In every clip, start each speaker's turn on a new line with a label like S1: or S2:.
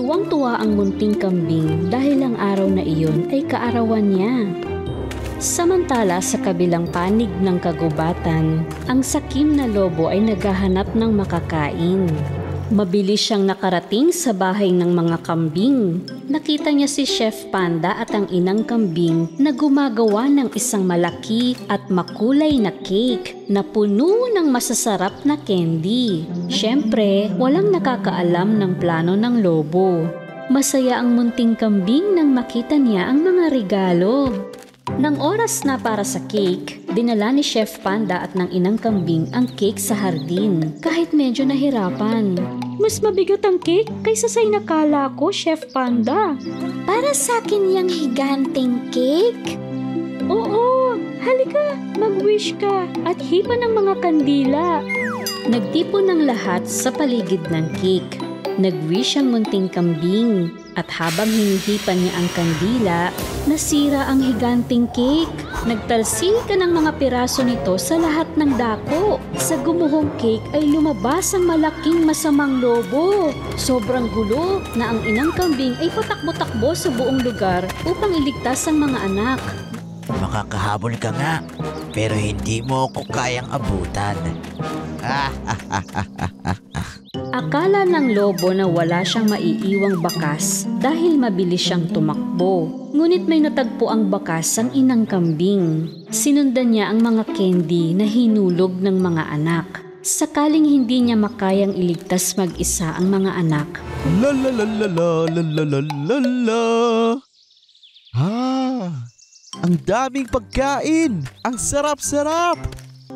S1: Tuwang-tuwa ang munting kambing dahil ang araw na iyon ay kaarawan niya. Samantala sa kabilang panig ng kagubatan, ang sakim na lobo ay naghahanap ng makakain. Mabilis siyang nakarating sa bahay ng mga kambing. Nakita niya si Chef Panda at ang inang kambing na gumagawa ng isang malaki at makulay na cake na puno ng masasarap na candy. Siyempre, walang nakakaalam ng plano ng lobo. Masaya ang munting kambing nang makita niya ang mga regalo. Nang oras na para sa cake, dinala ni Chef Panda at ng inang kambing ang cake sa hardin. Kahit medyo nahirapan. Mas mabigat ang cake kaysa sa inakala ko, Chef Panda.
S2: Para sa akin yung higanteng cake?
S1: Oo, halika, mag-wish ka at hipa ng mga kandila. Nagtipon ng lahat sa paligid ng cake. Nag-wish ang munting kambing at habang hinihipan niya ang kandila, nasira ang higanteng cake. Nagtalsika ng mga piraso nito sa lahat ng dako. Sa gumuhong cake ay lumabas ang malaking masamang lobo. Sobrang gulo na ang inang kambing ay patakbo-takbo sa buong lugar upang iligtas ang mga anak.
S3: Makakahabol ka nga, pero hindi mo ako kayang abutan.
S1: Akala ng lobo na wala siyang maiiwang bakas dahil mabilis siyang tumakbo. Ngunit may natagpo ang bakas ang inang kambing. Sinundan niya ang mga candy na hinulog ng mga anak. Sakaling hindi niya makayang iligtas mag-isa ang mga anak.
S4: La la la la la la la la la la. Ang daming pagkain! Ang sarap-sarap!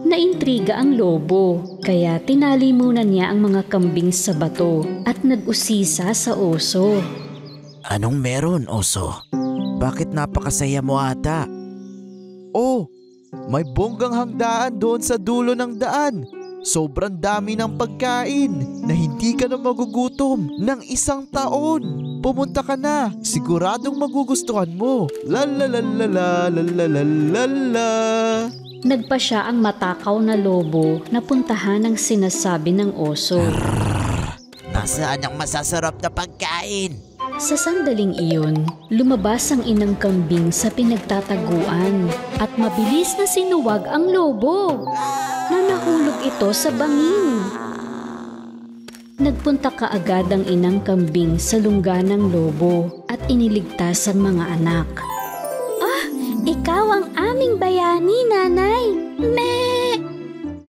S1: Naintriga ang lobo, kaya tinali muna niya ang mga kambing sa bato at nag-usisa sa oso.
S3: Anong meron, oso? Bakit napakasaya mo ata?
S4: Oh, may bonggang hangdaan doon sa dulo ng daan. Sobrang dami ng pagkain na hindi ka na magugutom ng 1 taon. Pumunta ka na, siguradong magugustuhan mo. La la la la la la la la la la.
S1: Nagpa siya ang matakaw na lobo na puntahan ang sinasabi ng oso.
S3: Nasaan ang masasarap na pagkain?
S1: Sa sandaling iyon, lumabas ang inang kambing sa pinagtataguan at mabilis na sinuwag ang lobo na nahulog ito sa bangin. Nagpunta kaagad ang inang kambing sa lungga ng lobo at iniligtas ang mga anak.
S2: Ikaw ang aming bayani, nanay.